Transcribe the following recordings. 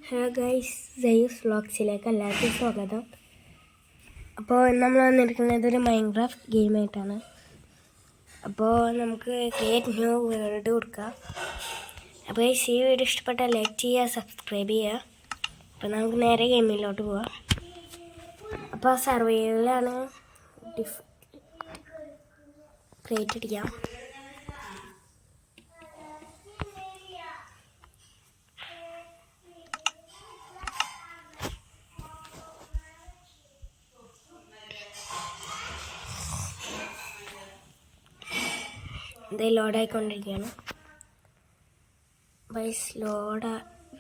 Hello guys, സയ്യൂസ് വ്ളോഗ്സിലേക്ക് എല്ലാവർക്കും സ്വാഗതം. അപ്പോൾ നമ്മൾ വന്നിരിക്കുന്നത് ഒരു മൈൻക്രാഫ്റ്റ് ഗെയിമായിട്ടാണ്. അപ്പോൾ നമുക്ക് ക്രിയേറ്റ് ന്യൂ വേൾഡ് കൊടുക്കാം. അപ്പോൾ ഈ വീഡിയോ ഇഷ്ടപ്പെട്ടാൽ ലൈക്ക് ചെയ്യുക, സബ്സ്ക്രൈബ് ചെയ്യുക. അപ്പോൾ നമുക്ക് നേരെ ഗെയിമിലോട്ട് പോവാം. അപ്പോൾ സർവൈവലാണ് ക്രിയേറ്റ് അടിക്കാം. ഇത് ലോഡായിക്കൊണ്ടിരിക്കുകയാണ്. Guys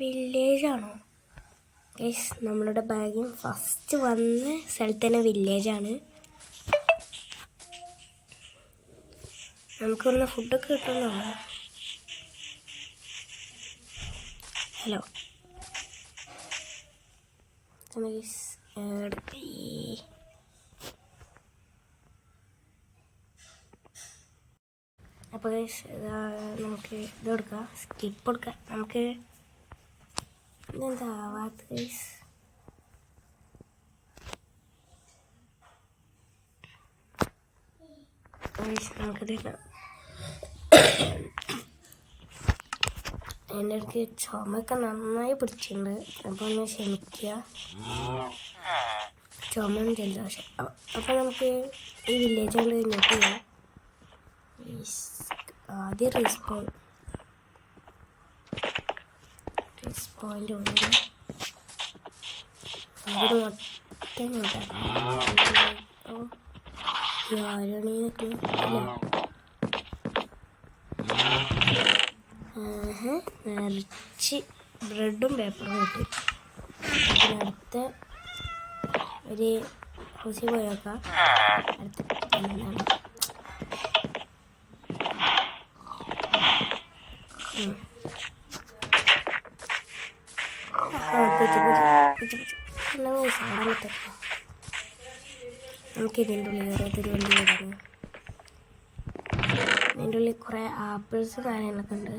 വില്ലേജാണോ guys? നമ്മളുടെ ബാഗിൽ ഫസ്റ്റ് വന്ന സ്ഥലത്ത് തന്നെ വില്ലേജാണ്. നമുക്കൊന്ന് ഫുഡൊക്കെ കിട്ടുന്നതാണ്. ഹലോ ഗൈസ്, അപ്പോൾ നമുക്ക് ഇത് കൊടുക്കാം, സ്കിപ്പ് കൊടുക്കാം. നമുക്ക് ഇതെന്താ ആവാത്ത ഗൈസ്? നമുക്കിത് എൻ്റെ അടുത്ത് ചുമയൊക്കെ നന്നായി പിടിച്ചിട്ടുണ്ട്. അപ്പോൾ ഒന്ന് ക്ഷമിക്കുക, ചുമയും ജലദോഷം. അപ്പോൾ നമുക്ക് ഈ വില്ലേജ് കൊണ്ട് നോട്ട് ചെയ്യാം. ആദ്യം റെസ്പോയിൻ്റ് ഉള്ളിൽ അതൊരു മൊത്തം നിറച്ച് ബ്രെഡും പേപ്പറും കിട്ടി. അതിനടുത്ത ഒരു ഹൗസിൽ പോയി നോക്കാം. അടുത്ത എന്താണ് നമുക്ക് ഇതിൻ്റെ ഉള്ളിൽ ഓരോരുത്തർ വണ്ടി വിടുന്നു. ഇതിൻ്റെ ഉള്ളിൽ കുറേ ആപ്പിൾസ് കാര്യങ്ങളൊക്കെ ഉണ്ട്.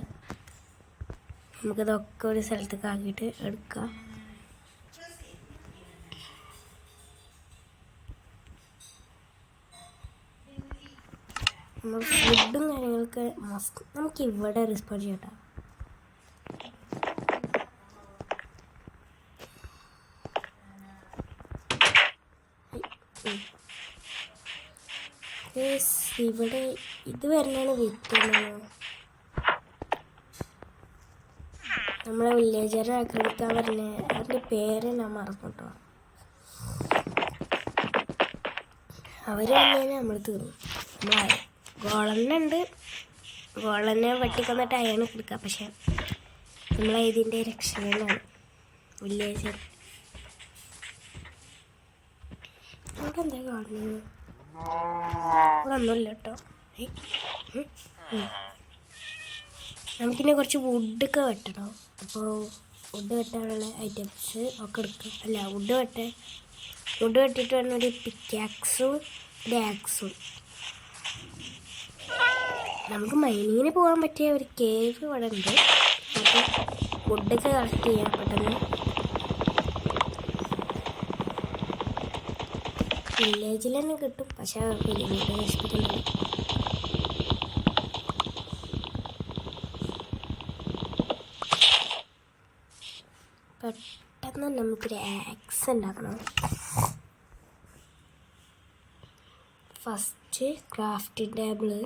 നമുക്കിതൊക്കെ ഒരു സ്ഥലത്തേക്ക് ആക്കിയിട്ട് എടുക്കാം. നമ്മൾ ഫുഡും കാര്യങ്ങളൊക്കെ നമുക്ക് ഇവിടെ റെസ്പോണ്ട് ചെയ്യട്ടോ. ഇവിടെ ഇത് വരുന്നതാണ് വിറ്റുന്നത്. നമ്മളെ വില്ലേജറെ ആക്രമിക്കാൻ പറഞ്ഞ അവരുടെ പേര് ഞാൻ മറന്നു കേട്ടോ. അവർ വന്നതിന് നമ്മൾ തീർന്നു. നമ്മളായി ഗോളന്നുണ്ട്, ഗോളനെ വെട്ടിക്കൊന്നിട്ട് അയാണ് എടുക്കുക. പക്ഷെ നമ്മളെ ഇതിൻ്റെ രക്ഷകനാണ് വില്ലേജ്. അവിടെ എന്താ കാണുന്നത്? ഇവിടെ ഒന്നുമില്ല കേട്ടോ. നമുക്കിന്നെ കുറച്ച് വുഡൊക്കെ വെട്ടണം. അപ്പോൾ വുഡ് വെട്ടാനുള്ള ഐറ്റംസ് ഒക്കെ എടുക്കും. അല്ല, വുഡ് വെട്ടിയിട്ട് വേണം ഒരു പിക്കാക്സും ഒരു ആക്സും. നമുക്ക് മൈനിങ്ങിന് പോകാൻ പറ്റിയ ഒരു കേവ് ഇവിടെ ഉണ്ട്. നമുക്ക് വുഡൊക്കെ കളക്ട് ചെയ്യാൻ പെട്ടെന്ന്. വില്ലേജിൽ തന്നെ കിട്ടും, പക്ഷേ വീട് നശിപ്പിക്കുന്നില്ല. പെട്ടെന്ന് നമുക്കൊരു ആക്സ് ഉണ്ടാക്കണം. ഫസ്റ്റ് ക്രാഫ്റ്റിംഗ് ടേബിള്,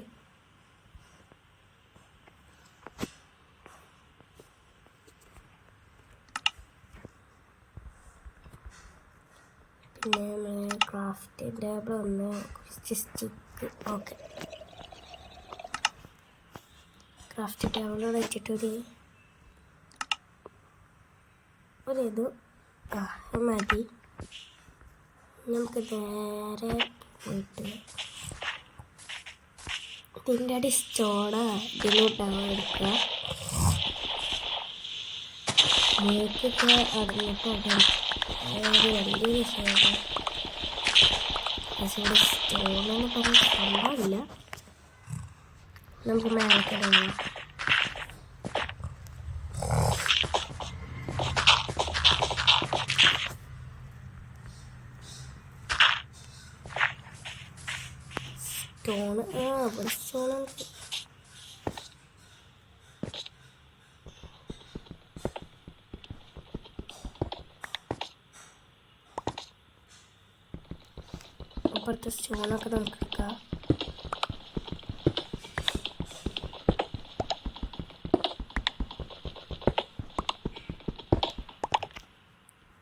പിന്നെ ക്രാഫ്റ്റിംഗ് ടേബിൾ ഒന്ന് കുറച്ച് സ്റ്റിക്ക്. ഓക്കെ, ക്രാഫ്റ്റിംഗ് ടേബിൾ വെച്ചിട്ടൊരു ഇത് മതി. നമുക്ക് നേരെ പോയിട്ട് ഇതിൻ്റെ അടി സ്റ്റോണ ഇതിലോട്ടാണ് എടുക്കുക. മേക്കൊക്കെ അടങ്ങിയിട്ട് വലിയ വിഷയമാണ്. പക്ഷേ സ്റ്റോണെന്ന് പറഞ്ഞ സംഭവമില്ല. നമുക്ക് മേലക്കിടണം. സ്റ്റോണ് ഇവിടെ സ്റ്റോണുണ്ട്. അപ്പുറത്തെ സ്റ്റോണൊക്കെ നമുക്ക് എടുക്കാം.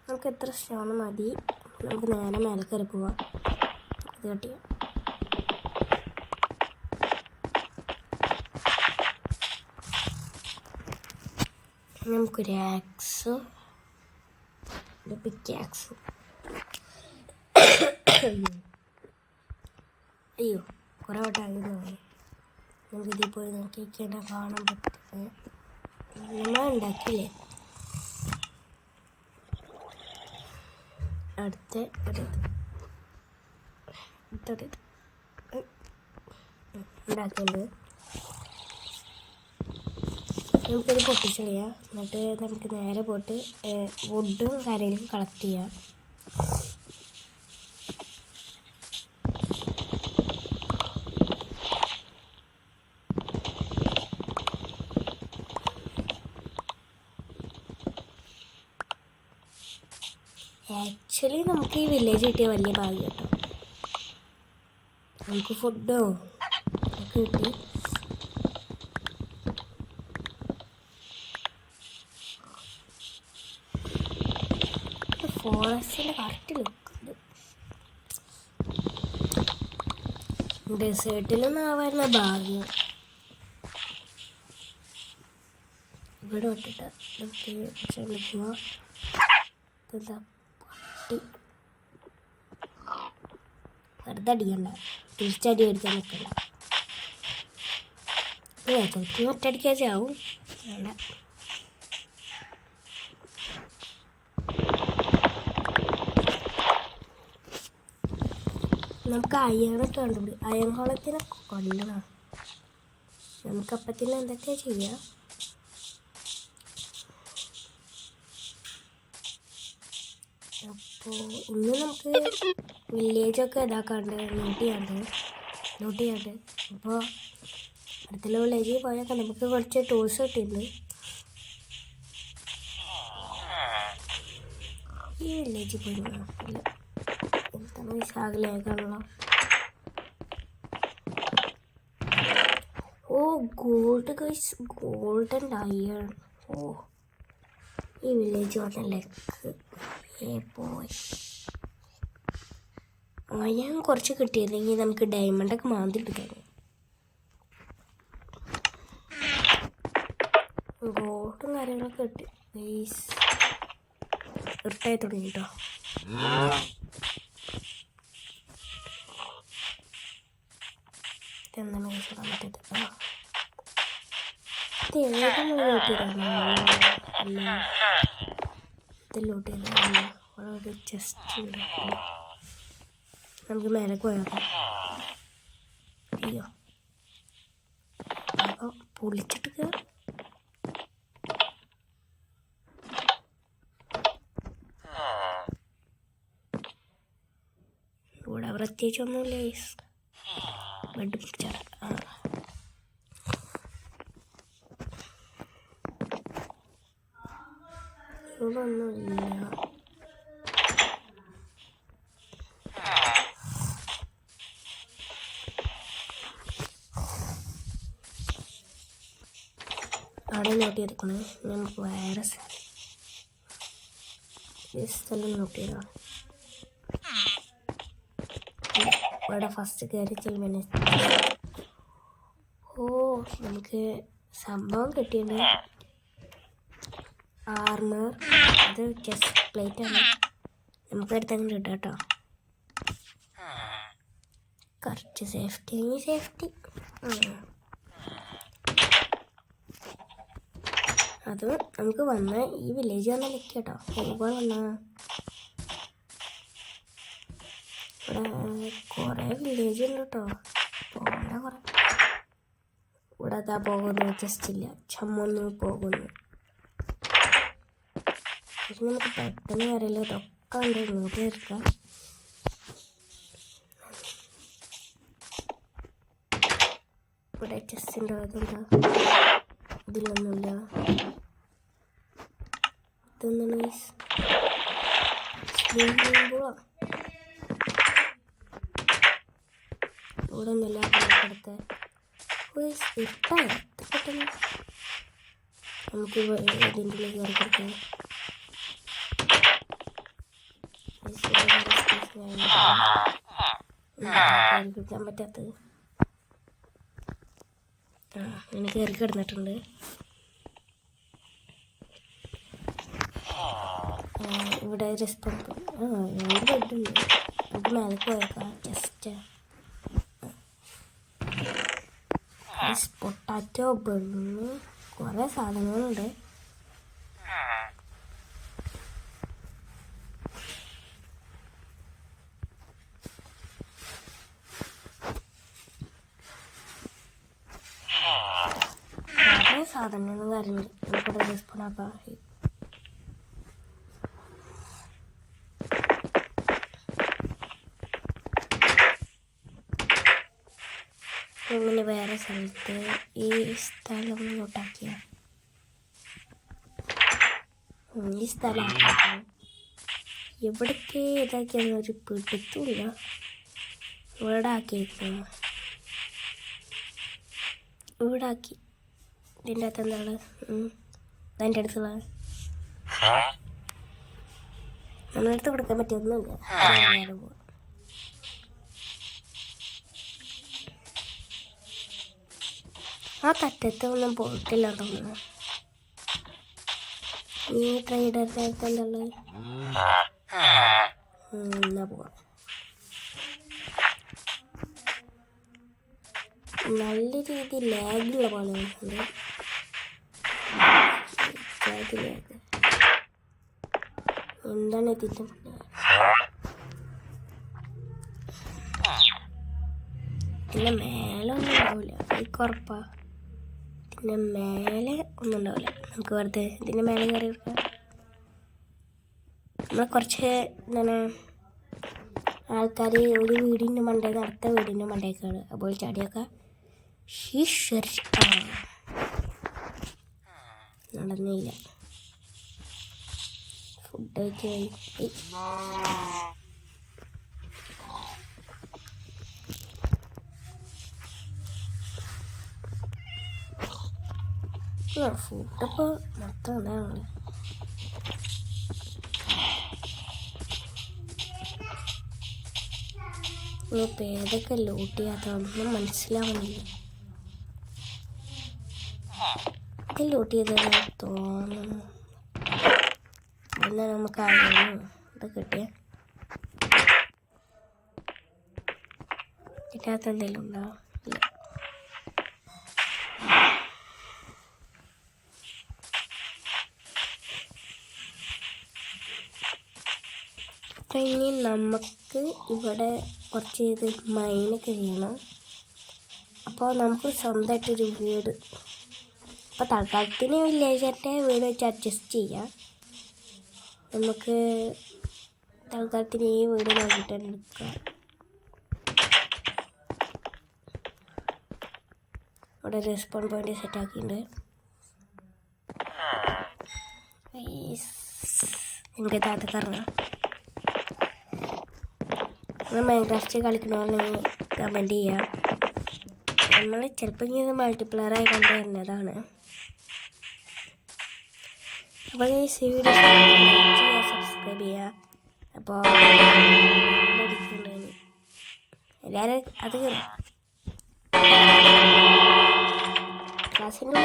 നമുക്ക് എത്ര സ്റ്റോൺ മതി. നമുക്ക് നേരെ മേലെ കയറി പോവാം. ഇത് കെട്ടിയ നമുക്കൊരു ആക്സ്, ഒരു പിക്കാക്സ്. അയ്യോ കുറേ വട്ടായിരുന്നു. നമുക്കിതിൽ പോയി നോക്കിക്കേണ്ട കാണാൻ പറ്റും. നമ്മൾ ഉണ്ടാക്കിയില്ലേ. അടുത്ത ഉണ്ടാക്കിയിട്ടുണ്ട്. നമുക്കിത് പൊട്ടിച്ചറിയാം. എന്നിട്ട് നമുക്ക് നേരെ പോയിട്ട് വുഡും കാര്യങ്ങളും കളക്ട് ചെയ്യാം. ആക്ച്വലി നമുക്ക് ഈ വില്ലേജ് കിട്ടിയ വലിയ ഭാഗ്യം കേട്ടോ. നമുക്ക് ഫുഡോ ഒക്കെ കിട്ടി. ഫോറസ്റ്റിൻ്റെ കറക്റ്റ് ലുക്ക്. ഡെസേർട്ടിലൊന്നും ആവാനുള്ള ഭാഗ്യം. ഇവിടെ വിട്ടിട്ട് നമുക്ക് ശ്രമിക്കുക. എന്താ പട്ടി വെറുതെ അടിക്കണ്ട, തിരിച്ചടി അടിക്കാൻ നിൽക്കണ്ട. ഒറ്റടിക്കാൻ ചാവും. വേണ്ട. നമുക്ക് അയ്യണൊക്കെ കണ്ടുപിടി. അയ്യങ്കോളത്തിനെ കൊല്ലണം. നമുക്കപ്പത്തിന് എന്തൊക്കെയാ ചെയ്യാം. അപ്പോൾ ഇന്ന് നമുക്ക് വില്ലേജൊക്കെ ഇതാക്കാണ്ട് നോട്ട് ചെയ്യാണ്ട്. അപ്പോൾ അടുത്തുള്ള വില്ലേജിൽ പോയൊക്കെ നമുക്ക് കുറച്ച് ടൂൾസ് കിട്ടിയിട്ടുണ്ട്. ഈ വില്ലേജിൽ പോയി ശാഖലേക്കാണല്ലോ. O Gold guys, golden iron. ഓ ഈ വില്ലേജ് വന്നല്ലേ. അയൺ കുറച്ച് കിട്ടിയിരുന്നെങ്കിൽ നമുക്ക് ഡയമണ്ടൊക്കെ മാന്തിയെടുക്കാം. ഗോൾഡും കാര്യങ്ങളൊക്കെ കിട്ടി. ഗൈസ് ഇർട്ടായി തുടങ്ങി കേട്ടോ. എന്താണ് മറ്റേത് ഒരു ചെസ്റ്റ് ഉണ്ട്. നമുക്ക് മേലെ പോയാക്കാം. അയ്യോ അപ്പോൾ പൊളിച്ചിട്ട് കയറും. ഇവിടെ പ്രത്യേകിച്ചൊന്നുമില്ല. ബെഡ് പിടിച്ചാൽ ഇവിടെ ഒന്നുമില്ല. അവിടെ നോട്ട് ചെയ്തിരിക്കണേ. നമുക്ക് വേറെ സ്ഥലം നോട്ട് ചെയ്താണ്. ഇവിടെ ഫസ്റ്റ് കയറി ചെയ്യുമ്പോൾ നമുക്ക് സംഭവം കിട്ടിയത് ആർമർ. അത് ചെസ്റ്റ് പ്ലേറ്റ് ആണ്. നമുക്ക് അടുത്തങ്ങനെ കിട്ടാം കേട്ടോ. കുറച്ച് സേഫ്റ്റി. അത് നമുക്ക് വന്ന ഈ വില്ലേജ് വന്നാൽ നിൽക്കുക കേട്ടോ. ഒരുപാട് വന്നാ ഇവിടെ കുറേ വില്ലേജ് ഉണ്ട് കേട്ടോ. പോകണ്ട കുറേ. ഇവിടെ അതാ പോകുന്നു. ജസ്റ്റ് ഇല്ല ചമ്മൊന്നു പോകുന്നു. നമുക്ക് പെട്ടെന്ന് കയറിയില്ല. ഇതൊക്കെ ഉണ്ട്. ഇങ്ങോട്ട് എടുക്കാം. ഇവിടെ ചെസ്റ്റിൻ്റെ അതെന്താ ഇതിലൊന്നുമില്ല. ഇതൊന്നും ഇവിടെ ഒന്നുമില്ല. അടുത്ത പെട്ടെന്ന് നമുക്ക് ഇതിൻ്റെ ഉള്ളിൽ കയറി കൊടുക്കാം. കൊടുക്കാൻ പറ്റാത്തത് അങ്ങനെ കയറി കിടന്നിട്ടുണ്ട്. ഇവിടെ റെസ്പോണ്ട് രണ്ട് ബെഡുണ്ട്. നമുക്ക് മേലെ പോയേക്കാം. ജസ്റ്റ് പൊട്ടാറ്റോ ബെണ്ണു കുറേ സാധനങ്ങളുണ്ട്. കുറേ സാധനങ്ങളും കാര്യങ്ങൾ നമുക്കിവിടെ റെസ്പോണ്ട് ആക്കാം. ഇങ്ങനെ വേറെ സ്ഥലത്ത് ഈ സ്ഥലം നോട്ടാക്കിയ ഈ സ്ഥലം എവിടേക്ക് ഇതാക്കിയൊരു പിടുത്തില്ല. ഇവിടെ ആക്കിയിരിക്കുന്നു. ഇവിടെ ആക്കി. ഇതിൻ്റെ അകത്ത് എന്താണ് അതിൻ്റെ അടുത്തുള്ള നമ്മളടുത്ത് കൊടുക്കാൻ പറ്റിയൊന്നുമില്ല. ആ തറ്റത്ത് ഒന്നും പോയിട്ടില്ല തോന്നുന്നു. ഈ ട്രൈഡറിൻ്റെ അടുത്ത് എന്തുള്ളത് എന്നാ പോവാം. നല്ല രീതിയിൽ ലാഗുള്ള പോലെ എന്താണ് ഇതിൻ്റെ പിന്നെ മേലെ ഒന്നും ഉണ്ടാവില്ല. എനിക്ക് ഉറപ്പാ. ഇതിൻ്റെ മേലെ ഒന്നും ഉണ്ടാവില്ല. നമുക്ക് വെറുതെ ഇതിൻ്റെ മേലെ കയറി കൊടുക്കാം. നമ്മൾ കുറച്ച് എന്താണ് ആൾക്കാർ ഒരു വീടിൻ്റെ മണ്ടയിൽ അടുത്ത വീടിൻ്റെ മണ്ടേക്കാണ്. അപ്പോൾ ചാടിയൊക്കെ നടന്നില്ല. ഫുഡ് കഴിച്ച് ഫുഡിപ്പോൾ മൊത്തം ഉണ്ടാവുള്ളൂ. ഇപ്പം ഏതൊക്കെ ലൂട്ട് ചെയ്യാത്തതൊന്നും മനസ്സിലാവുന്നില്ല. ഇത് ലൂട്ട് ചെയ്തത് തോന്നുന്നു. എന്നാൽ നമുക്ക് അറിയാമോ ഇത് കിട്ടിയ കിട്ടാത്ത എന്തെങ്കിലും ഉണ്ടോ? ഇല്ല. ഇനി നമുക്ക് ഇവിടെ കുറച്ച് ഇത് മൈനൊക്കെ ചെയ്യണം. അപ്പോൾ നമുക്ക് സ്വന്തമായിട്ടൊരു വീട് അപ്പോൾ തൽക്കാലത്തിന് വില്ലേജറിൻ്റെ വീട് വെച്ച് അഡ്ജസ്റ്റ് ചെയ്യാം. നമുക്ക് തൽക്കാലത്തിന് ഈ വീട് നോക്കിയിട്ട് എടുക്കാം. ഇവിടെ റെസ്പോൺ പോയിന്റ് സെറ്റാക്കിയിട്ടുണ്ട്. എനിക്ക് താഴത്തേക്ക് ഇറങ്ങാം. നമ്മൾ മൈൻക്രാഫ്റ്റ് കളിക്കണമെങ്കിൽ കമൻറ്റ് ചെയ്യാം. നമ്മൾ ചിലപ്പോൾ ഇത് മൾട്ടിപ്ലെയറായി കണ്ടു വരുന്നതാണ്. അപ്പോൾ ഈ വീഡിയോ സബ്സ്ക്രൈബ് ചെയ്യുക. അപ്പോൾ എല്ലാവരും അത് ക്ലാസ്സിൻ്റെ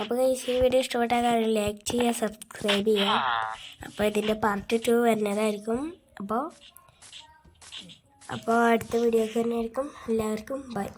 അപ്പോൾ ഈ വീഡിയോ ഇഷ്ടപ്പെട്ടാൽ കാര്യം ലൈക്ക് ചെയ്യുക, സബ്സ്ക്രൈബ് ചെയ്യുക. അപ്പോൾ ഇതിൻ്റെ പാർട്ട് 2 വരുന്നതായിരിക്കും. അപ്പോൾ അടുത്ത വീഡിയോ തന്നെ ആയിരിക്കും. എല്ലാവർക്കും ബൈ.